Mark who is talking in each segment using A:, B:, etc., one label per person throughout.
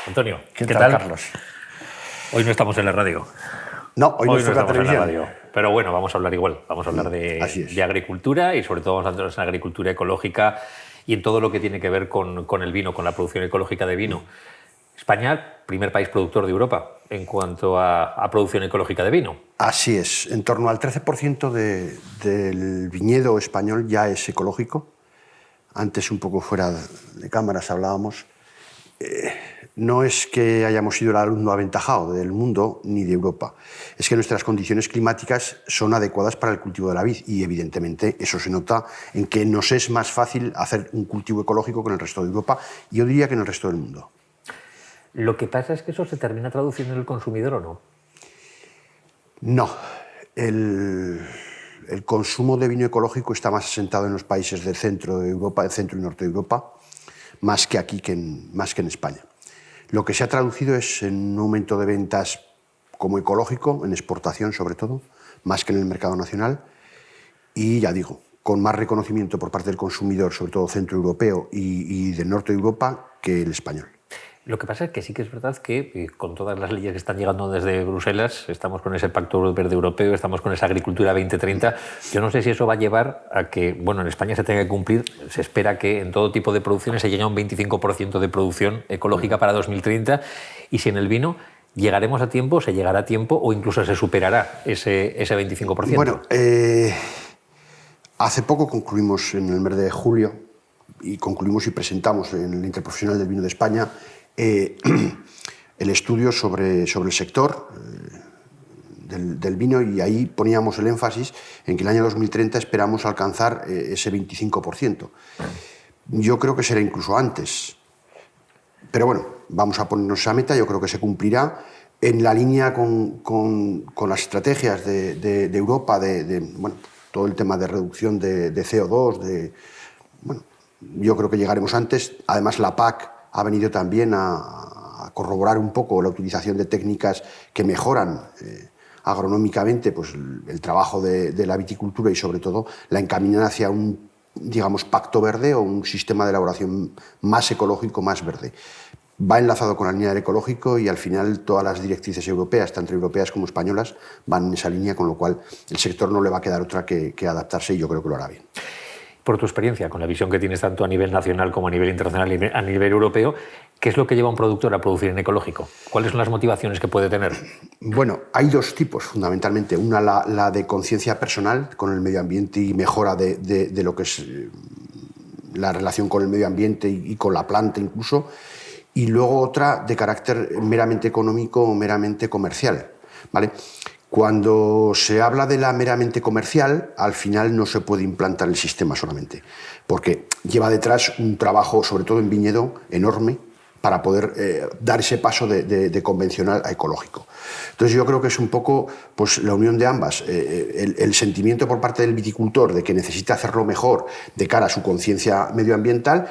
A: Antonio,
B: ¿Qué tal, Carlos?
A: Hoy no estamos en la radio.
B: No, hoy no
A: estamos
B: televisión.
A: En la radio. Pero bueno, vamos a hablar igual. Vamos a hablar de agricultura y sobre todo vamos a hablar de agricultura ecológica y en todo lo que tiene que ver con el vino, con la producción ecológica de vino. España, primer país productor de Europa en cuanto a producción ecológica de vino.
B: Así es. En torno al 13% del viñedo español ya es ecológico. Antes, un poco fuera de cámaras, hablábamos. No es que hayamos sido el alumno aventajado del mundo ni de Europa. Es que nuestras condiciones climáticas son adecuadas para el cultivo de la vid y, evidentemente, eso se nota en que nos es más fácil hacer un cultivo ecológico que en el resto de Europa. Yo diría que en el resto del mundo.
A: Lo que pasa es que eso se termina traduciendo en el consumidor, ¿o no?
B: No. El consumo de vino ecológico está más asentado en los países del centro de Europa, del centro y norte de Europa, más que aquí, más que en España. Lo que se ha traducido es en un aumento de ventas como ecológico, en exportación sobre todo, más que en el mercado nacional, y ya digo, con más reconocimiento por parte del consumidor, sobre todo centroeuropeo y del norte de Europa, que el español.
A: Lo que pasa es que sí que es verdad que con todas las leyes que están llegando desde Bruselas, estamos con ese Pacto Verde Europeo, estamos con esa Agricultura 2030, yo no sé si eso va a llevar a que, bueno, en España se tenga que cumplir, se espera que en todo tipo de producciones se llegue a un 25% de producción ecológica para 2030, y si en el vino llegaremos a tiempo, se llegará a tiempo o incluso se superará ese 25%.
B: Bueno, hace poco concluimos en el mes de julio y concluimos y presentamos en el Interprofesional del Vino de España el estudio sobre el sector del vino, y ahí poníamos el énfasis en que en el año 2030 esperamos alcanzar ese 25%. Yo creo que será incluso antes. Pero bueno, vamos a ponernos esa meta, yo creo que se cumplirá en la línea con las estrategias de Europa, bueno, todo el tema de reducción de CO2, bueno, yo creo que llegaremos antes. Además, la PAC ha venido también a corroborar un poco la utilización de técnicas que mejoran agronómicamente pues, el trabajo de la viticultura y, sobre todo, la encaminan hacia un, digamos, pacto verde o un sistema de elaboración más ecológico, más verde. Va enlazado con la línea del ecológico y, al final, todas las directrices europeas, tanto europeas como españolas, van en esa línea, con lo cual el sector no le va a quedar otra que adaptarse, y yo creo que lo hará bien.
A: Por tu experiencia, con la visión que tienes tanto a nivel nacional como a nivel internacional y a nivel europeo, ¿qué es lo que lleva a un productor a producir en ecológico? ¿Cuáles son las motivaciones que puede tener?
B: Bueno, hay dos tipos, fundamentalmente. Una, la de conciencia personal con el medio ambiente y mejora de lo que es la relación con el medio ambiente y con la planta incluso. Y luego otra de carácter meramente económico o meramente comercial, ¿vale? Cuando se habla de la meramente comercial, al final no se puede implantar el sistema solamente, porque lleva detrás un trabajo, sobre todo en viñedo, enorme, para poder dar ese paso de convencional a ecológico. Entonces yo creo que es un poco pues, la unión de ambas, el sentimiento por parte del viticultor de que necesita hacerlo mejor de cara a su conciencia medioambiental,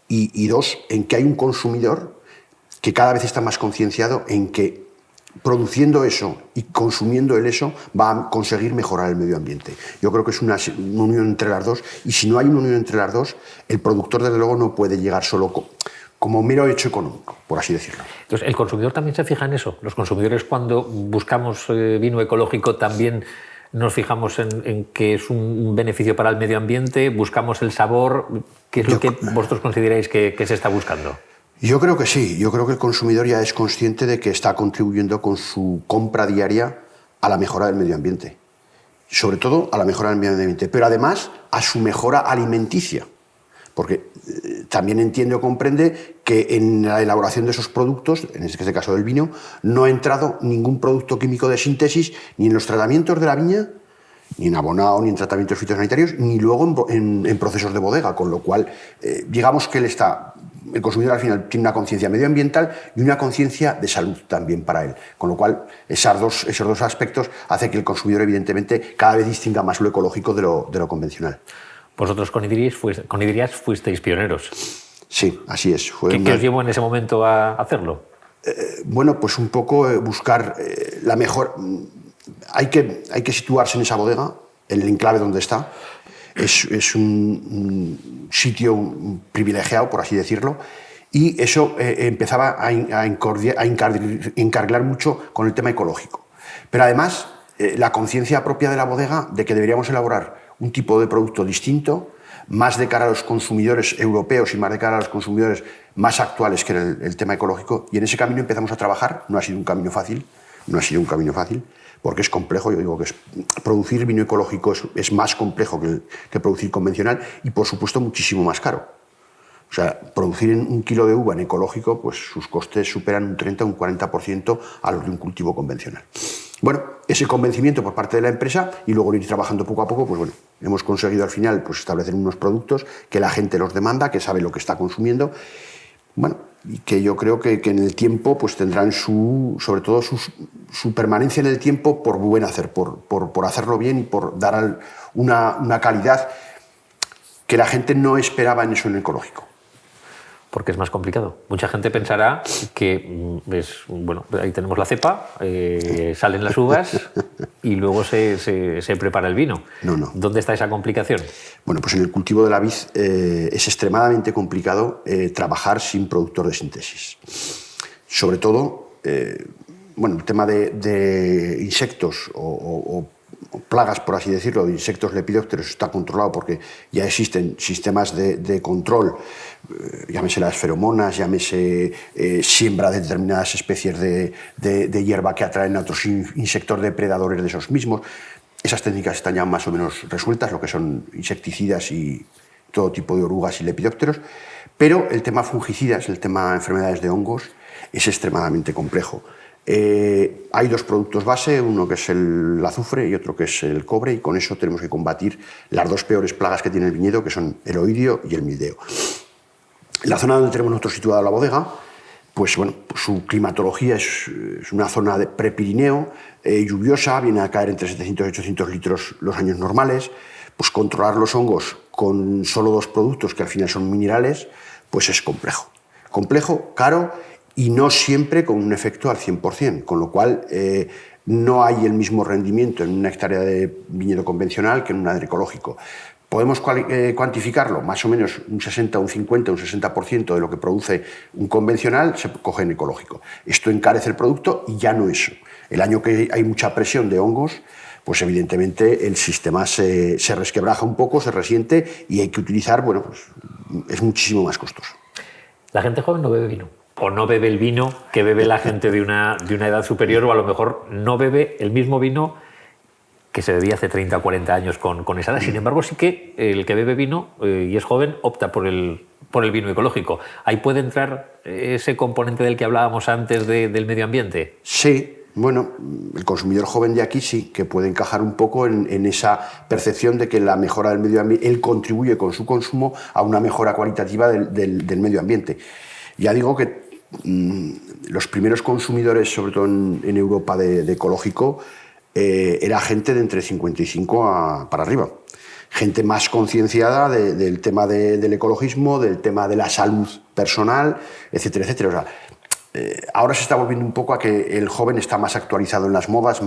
B: y dos, en que hay un consumidor que cada vez está más concienciado en que produciendo eso y consumiendo eso va a conseguir mejorar el medio ambiente. Yo creo que es una unión entre las dos, y si no hay una unión entre las dos, el productor, desde luego, no puede llegar solo como mero hecho económico, por así decirlo.
A: Entonces, ¿el consumidor también se fija en eso? Los consumidores, cuando buscamos vino ecológico, también nos fijamos en que es un beneficio para el medio ambiente, buscamos el sabor. ¿Qué es lo que vosotros consideráis que se está buscando?
B: Yo creo que sí. Yo creo que el consumidor ya es consciente de que está contribuyendo con su compra diaria a la mejora del medio ambiente. Sobre todo a la mejora del medio ambiente, pero además a su mejora alimenticia. Porque también entiende o comprende que en la elaboración de esos productos, en este caso del vino, no ha entrado ningún producto químico de síntesis, ni en los tratamientos de la viña, ni en abonado, ni en tratamientos fitosanitarios, ni luego en procesos de bodega, con lo cual, digamos que el consumidor al final tiene una conciencia medioambiental y una conciencia de salud también para él, con lo cual esos dos aspectos hacen que el consumidor, evidentemente, cada vez distinga más lo ecológico de lo convencional.
A: Vosotros con Idrias fuisteis pioneros.
B: Sí, así es.
A: ¿Qué os llevó en ese momento a hacerlo?
B: Bueno, pues un poco buscar la mejor... Hay que situarse en esa bodega, en el enclave donde está. Es un sitio privilegiado, por así decirlo, Y eso empezaba a encarrilar mucho con el tema ecológico. Pero además, la conciencia propia de la bodega de que deberíamos elaborar un tipo de producto distinto, más de cara a los consumidores europeos y más de cara a los consumidores más actuales que el tema ecológico. Y en ese camino empezamos a trabajar. No ha sido un camino fácil, porque es complejo. Yo digo que producir vino ecológico es más complejo que producir convencional y, por supuesto, muchísimo más caro. O sea, producir un kilo de uva en ecológico, pues sus costes superan un 30 o un 40% a los de un cultivo convencional. Bueno, ese convencimiento por parte de la empresa y luego ir trabajando poco a poco, pues bueno, hemos conseguido al final pues establecer unos productos que la gente los demanda, que sabe lo que está consumiendo, bueno, y que yo creo que en el tiempo pues tendrán sobre todo su permanencia en el tiempo por buen hacer, por hacerlo bien y por dar una calidad que la gente no esperaba en eso en el ecológico.
A: Porque es más complicado. Mucha gente pensará que bueno, ahí tenemos la cepa, salen las uvas y luego se prepara el vino.
B: No.
A: ¿Dónde está esa complicación?
B: Bueno, pues en el cultivo de la vid es extremadamente complicado trabajar sin productor de síntesis. Sobre todo, bueno, el tema de insectos o plagas, por así decirlo, de insectos lepidópteros está controlado porque ya existen sistemas de control, llámese las feromonas, llámese siembra de determinadas especies de hierba que atraen a otros insectos depredadores de esos mismos. Esas técnicas están ya más o menos resueltas, lo que son insecticidas y todo tipo de orugas y lepidópteros, pero el tema fungicidas, el tema enfermedades de hongos, es extremadamente complejo. Hay dos productos base, uno que es el azufre y otro que es el cobre, y con eso tenemos que combatir las dos peores plagas que tiene el viñedo, que son el oidio y el mildeо. La zona donde tenemos nosotros situada la bodega, pues bueno, su climatología es una zona de prepirineo, lluviosa, viene a caer entre 700 y 800 litros los años normales. Pues controlar los hongos con solo dos productos, que al final son minerales, pues es complejo. Complejo, caro y no siempre con un efecto al 100%, con lo cual no hay el mismo rendimiento en una hectárea de viñedo convencional que en un agroecológico. ¿Podemos cuantificarlo? Más o menos un 60, un 50, un 60% de lo que produce un convencional se coge en ecológico. Esto encarece el producto y ya no eso. El año que hay mucha presión de hongos, pues evidentemente el sistema se resquebraja un poco, se resiente y hay que utilizar, bueno, pues es muchísimo más costoso.
A: La gente joven no bebe vino. O no bebe el vino que bebe la gente de una edad superior, o a lo mejor no bebe el mismo vino que se bebía hace 30 o 40 años con esa edad. Sin embargo, sí que el que bebe vino y es joven opta por el vino ecológico. ¿Ahí puede entrar ese componente del que hablábamos antes del medio ambiente?
B: Sí, bueno, el consumidor joven de aquí sí, que puede encajar un poco en esa percepción de que la mejora del medio ambiente, él contribuye con su consumo a una mejora cualitativa del medio ambiente. Ya digo que los primeros consumidores, sobre todo en Europa de ecológico, era gente de entre 55 para arriba. Gente más concienciada del tema del ecologismo, del tema de la salud personal, etcétera, etcétera. O sea, ahora se está volviendo un poco a que el joven está más actualizado en las modas,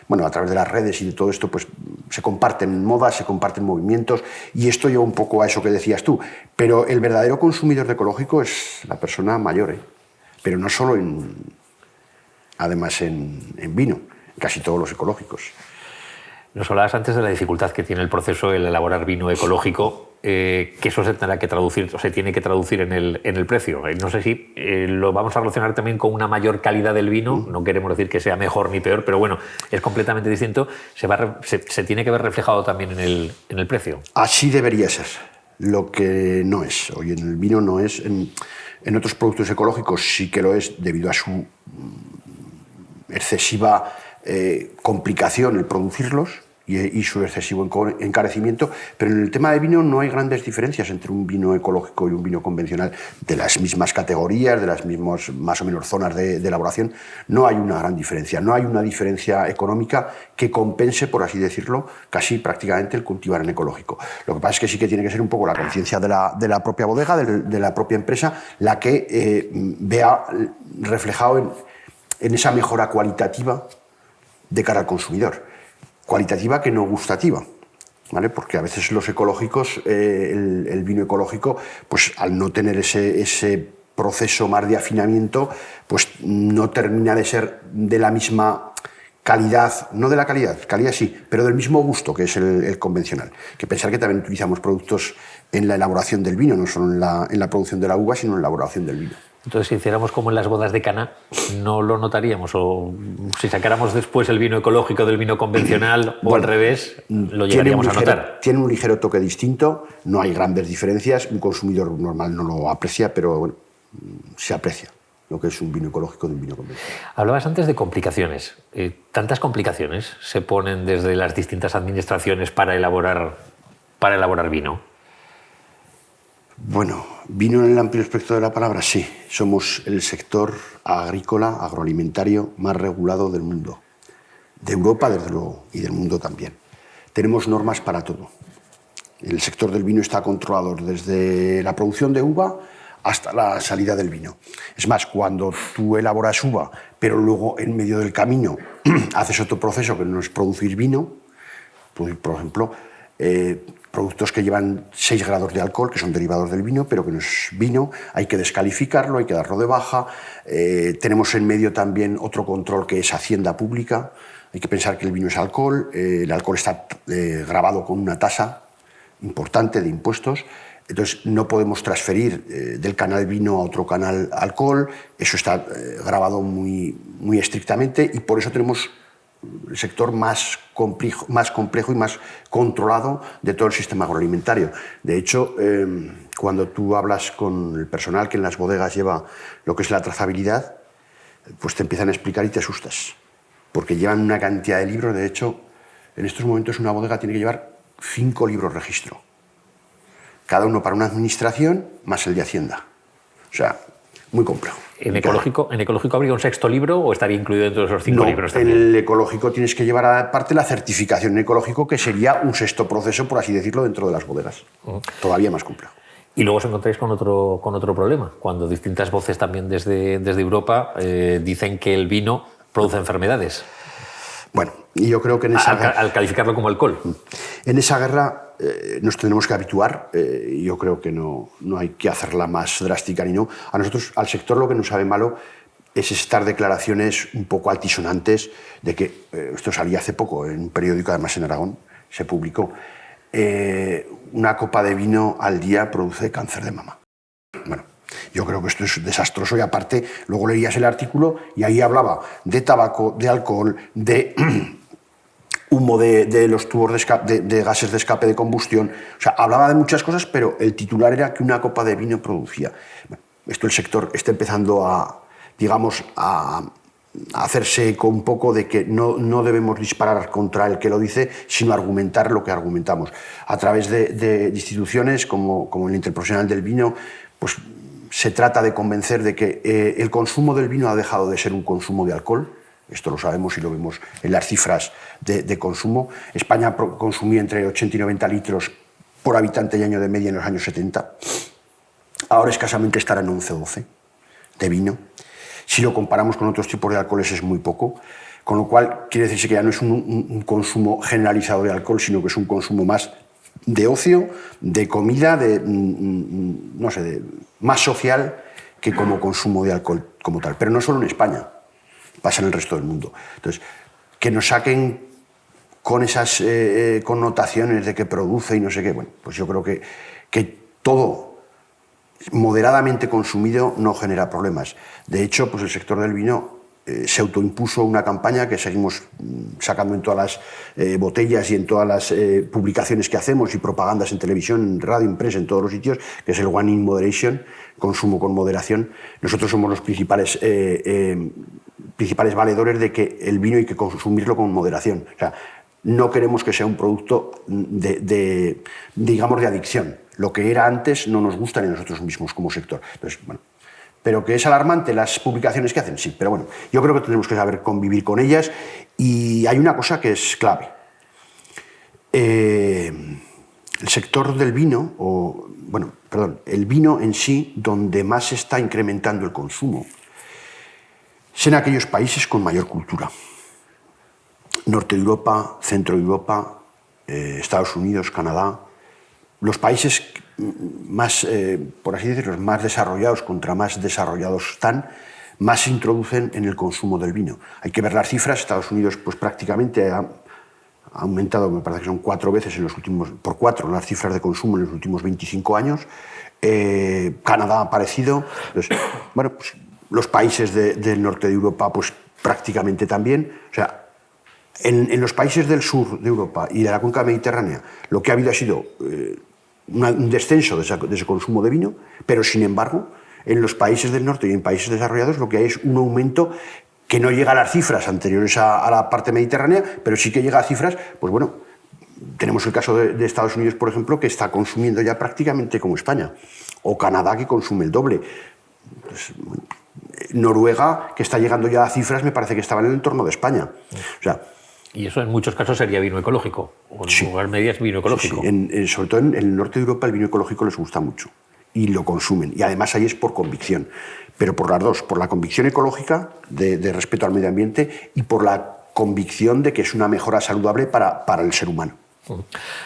B: bueno, a través de las redes y de todo esto, pues se comparten modas, se comparten movimientos, y esto lleva un poco a eso que decías tú. Pero el verdadero consumidor de ecológico es la persona mayor, pero no solo además en vino, casi todos los ecológicos.
A: Nos hablabas antes de la dificultad que tiene el proceso el elaborar vino ecológico, que eso se tendrá que traducir, o se tiene que traducir en el precio. No sé si lo vamos a relacionar también con una mayor calidad del vino. No queremos decir que sea mejor ni peor, pero bueno, es completamente distinto. Se tiene que ver reflejado también en el precio.
B: Así debería ser, lo que no es. Hoy en el vino no es. En otros productos ecológicos sí que lo es, debido a su excesiva complicación el producirlos y su excesivo encarecimiento, pero en el tema de vino no hay grandes diferencias entre un vino ecológico y un vino convencional de las mismas categorías, de las mismas más o menos zonas de elaboración. No hay una gran diferencia, no hay una diferencia económica que compense, por así decirlo, casi prácticamente el cultivar en ecológico. Lo que pasa es que sí que tiene que ser un poco la conciencia de la propia bodega, de la propia empresa, la que vea reflejado en esa mejora cualitativa de cara al consumidor. Cualitativa que no gustativa. ¿vale? Porque a veces los ecológicos, el vino ecológico, pues al no tener ese proceso más de afinamiento, pues no termina de ser de la misma calidad, no de la calidad sí, pero del mismo gusto que es el convencional. Que pensar que también utilizamos productos en la elaboración del vino, no solo en la producción de la uva, sino en la elaboración del vino.
A: Entonces, si hiciéramos como en las bodas de Caná, no lo notaríamos. O si sacáramos después el vino ecológico del vino convencional, o al revés, lo llegaríamos a notar.
B: Tiene un ligero toque distinto, no hay grandes diferencias. Un consumidor normal no lo aprecia, pero bueno, se aprecia lo que es un vino ecológico de un vino convencional.
A: Hablabas antes de complicaciones. ¿Tantas complicaciones se ponen desde las distintas administraciones para elaborar vino?
B: Bueno, vino en el amplio espectro de la palabra, sí. Somos el sector agrícola, agroalimentario más regulado del mundo. De Europa, desde luego, y del mundo también. Tenemos normas para todo. El sector del vino está controlado desde la producción de uva hasta la salida del vino. Es más, cuando tú elaboras uva, pero luego en medio del camino haces otro proceso que no es producir vino, por ejemplo, productos que llevan 6 grados de alcohol, que son derivados del vino, pero que no es vino, hay que descalificarlo, hay que darlo de baja. Tenemos en medio también otro control que es Hacienda Pública. Hay que pensar que el vino es alcohol, el alcohol está grabado con una tasa importante de impuestos, entonces no podemos transferir del canal vino a otro canal alcohol, eso está grabado muy, muy estrictamente y por eso tenemos el sector más complejo y más controlado de todo el sistema agroalimentario. De hecho, cuando tú hablas con el personal que en las bodegas lleva lo que es la trazabilidad, pues te empiezan a explicar y te asustas, porque llevan una cantidad de libros. De hecho, en estos momentos una bodega tiene que llevar 5 libros registro, cada uno para una administración más el de Hacienda. O sea, muy complejo.
A: ¿En ecológico habría un 6.º libro o estaría incluido dentro de esos 5 libros también?
B: En el ecológico tienes que llevar aparte la certificación en ecológico, que sería un 6.º proceso, por así decirlo, dentro de las bodegas. Todavía más complejo.
A: Y luego os encontráis con otro problema, cuando distintas voces también desde Europa dicen que el vino produce enfermedades.
B: Bueno, y yo creo que en esa
A: al calificarlo como alcohol.
B: En esa guerra nos tenemos que habituar. Yo creo que no hay que hacerla más drástica ni no. A nosotros, al sector, lo que nos sabe malo es estas declaraciones un poco altisonantes de que, esto salía hace poco en un periódico, además en Aragón, se publicó, una copa de vino al día produce cáncer de mama. Bueno, yo creo que esto es desastroso y aparte luego leías el artículo y ahí hablaba de tabaco, de alcohol, de humo de los tubos de gases de escape de combustión. O sea, hablaba de muchas cosas, pero el titular era que una copa de vino producía. Bueno, esto el sector está empezando a hacerse eco un poco de que no debemos disparar contra el que lo dice, sino argumentar lo que argumentamos. A través de instituciones como el Interprofesional del Vino, pues se trata de convencer de que el consumo del vino ha dejado de ser un consumo de alcohol. Esto lo sabemos y lo vemos en las cifras de consumo. España consumía entre 80 y 90 litros por habitante y año de media en los años 70. Ahora escasamente estará en 11 o 12 de vino. Si lo comparamos con otros tipos de alcoholes es muy poco, con lo cual quiere decirse que ya no es un consumo generalizado de alcohol, sino que es un consumo más de ocio, de comida, más social que como consumo de alcohol como tal. Pero no solo en España, pasa en el resto del mundo. Entonces, que nos saquen con esas connotaciones de que produce y no sé qué, bueno, pues yo creo que todo moderadamente consumido no genera problemas. De hecho, pues el sector del vino se autoimpuso una campaña que seguimos sacando en todas las botellas y en todas las publicaciones que hacemos y propagandas en televisión, en radio, en prensa, en todos los sitios, que es el One in Moderation, consumo con moderación. Nosotros somos los principales valedores de que el vino hay que consumirlo con moderación. O sea, no queremos que sea un producto digamos, de adicción. Lo que era antes no nos gusta ni a nosotros mismos como sector. Entonces, bueno, pero que es alarmante las publicaciones que hacen, sí, pero bueno, yo creo que tenemos que saber convivir con ellas y hay una cosa que es clave. El sector del vino, el vino en sí, donde más se está incrementando el consumo, es en aquellos países con mayor cultura. Norte de Europa, Centro de Europa, Estados Unidos, Canadá, los países más, por así decirlo, más desarrollados contra más desarrollados están, más se introducen en el consumo del vino. Hay que ver las cifras. Estados Unidos pues prácticamente ha aumentado, me parece que son 4 veces por 4 las cifras de consumo en los últimos 25 años. Canadá ha parecido. Entonces, bueno, pues los países del norte de Europa pues prácticamente también. O sea, en los países del sur de Europa y de la cuenca mediterránea lo que ha habido ha sido un descenso de ese consumo de vino, pero sin embargo en los países del norte y en países desarrollados lo que hay es un aumento que no llega a las cifras anteriores a la parte mediterránea, pero sí que llega a cifras, pues bueno, tenemos el caso de Estados Unidos, por ejemplo, que está consumiendo ya prácticamente como España, o Canadá, que consume el doble. Pues, Noruega, que está llegando ya a cifras, me parece que estaba en el entorno de España. O sea,
A: y eso en muchos casos sería vino ecológico, o en lugar medias vino ecológico.
B: Sí. Sobre todo en el norte de Europa el vino ecológico les gusta mucho y lo consumen. Y además ahí es por convicción, pero por las dos, por la convicción ecológica de respeto al medio ambiente y por la convicción de que es una mejora saludable para el ser humano.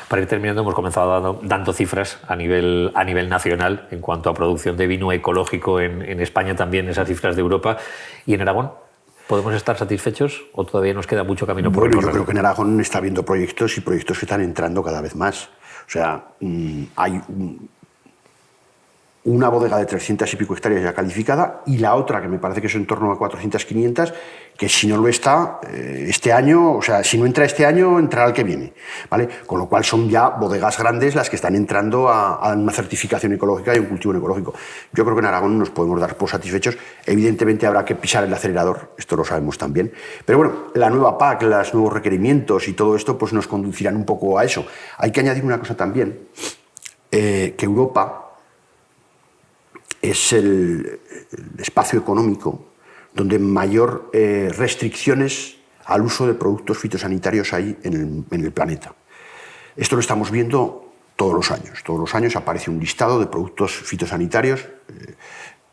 A: Para ir terminando, hemos comenzado dando cifras a nivel nacional en cuanto a producción de vino ecológico en España, también esas cifras de Europa. ¿Y en Aragón? ¿Podemos estar satisfechos o todavía nos queda mucho camino por recorrer?
B: Yo creo que en Aragón está habiendo proyectos y proyectos que están entrando cada vez más. O sea, hay una bodega de 300 y pico hectáreas ya calificada y la otra, que me parece que es en torno a 400, 500, que si no lo está este año, o sea, si no entra este año, entrará el que viene, ¿vale? Con lo cual son ya bodegas grandes las que están entrando a una certificación ecológica y un cultivo ecológico. Yo creo que en Aragón nos podemos dar por satisfechos. Evidentemente habrá que pisar el acelerador, esto lo sabemos también, pero bueno, la nueva PAC, los nuevos requerimientos y todo esto pues nos conducirán un poco a eso. Hay que añadir una cosa también, que Europa es el espacio económico donde mayor restricciones al uso de productos fitosanitarios hay en el planeta. Esto lo estamos viendo todos los años. Todos los años aparece un listado de productos fitosanitarios,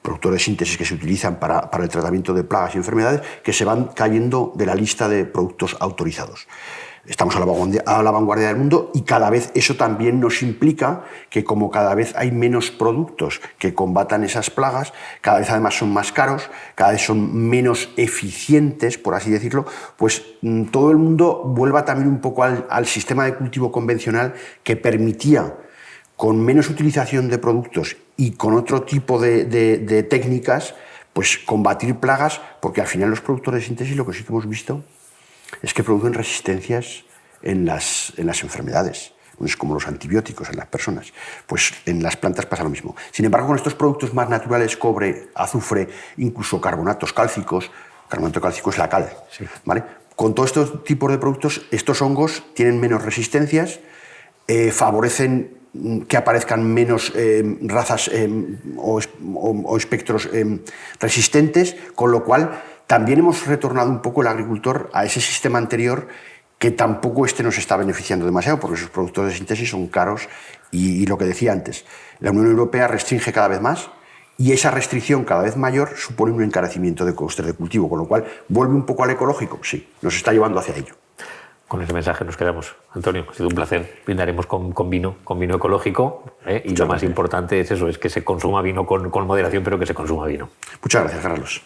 B: productos de síntesis que se utilizan para el tratamiento de plagas y enfermedades, que se van cayendo de la lista de productos autorizados. Estamos a la vanguardia del mundo y cada vez eso también nos implica que como cada vez hay menos productos que combatan esas plagas, cada vez además son más caros, cada vez son menos eficientes, por así decirlo, pues todo el mundo vuelva también un poco al sistema de cultivo convencional que permitía, con menos utilización de productos y con otro tipo de técnicas, pues combatir plagas, porque al final los productores de síntesis lo que sí que hemos visto es que producen resistencias en las enfermedades. Es como los antibióticos en las personas. Pues en las plantas pasa lo mismo. Sin embargo, con estos productos más naturales, cobre, azufre, incluso carbonatos cálcicos, carbonato cálcico es la cal, sí, ¿vale? Con todos estos tipos de productos, estos hongos tienen menos resistencias, favorecen que aparezcan menos razas o espectros resistentes, con lo cual también hemos retornado un poco el agricultor a ese sistema anterior que tampoco nos está beneficiando demasiado, porque esos productos de síntesis son caros y lo que decía antes, la Unión Europea restringe cada vez más y esa restricción cada vez mayor supone un encarecimiento de costes de cultivo, con lo cual vuelve un poco al ecológico, sí, nos está llevando hacia ello.
A: Con ese mensaje nos quedamos. Antonio, ha sido un placer. Brindaremos con vino ecológico, y lo más importante es eso, es que se consuma vino con moderación, pero que se consuma vino.
B: Muchas gracias, Carlos.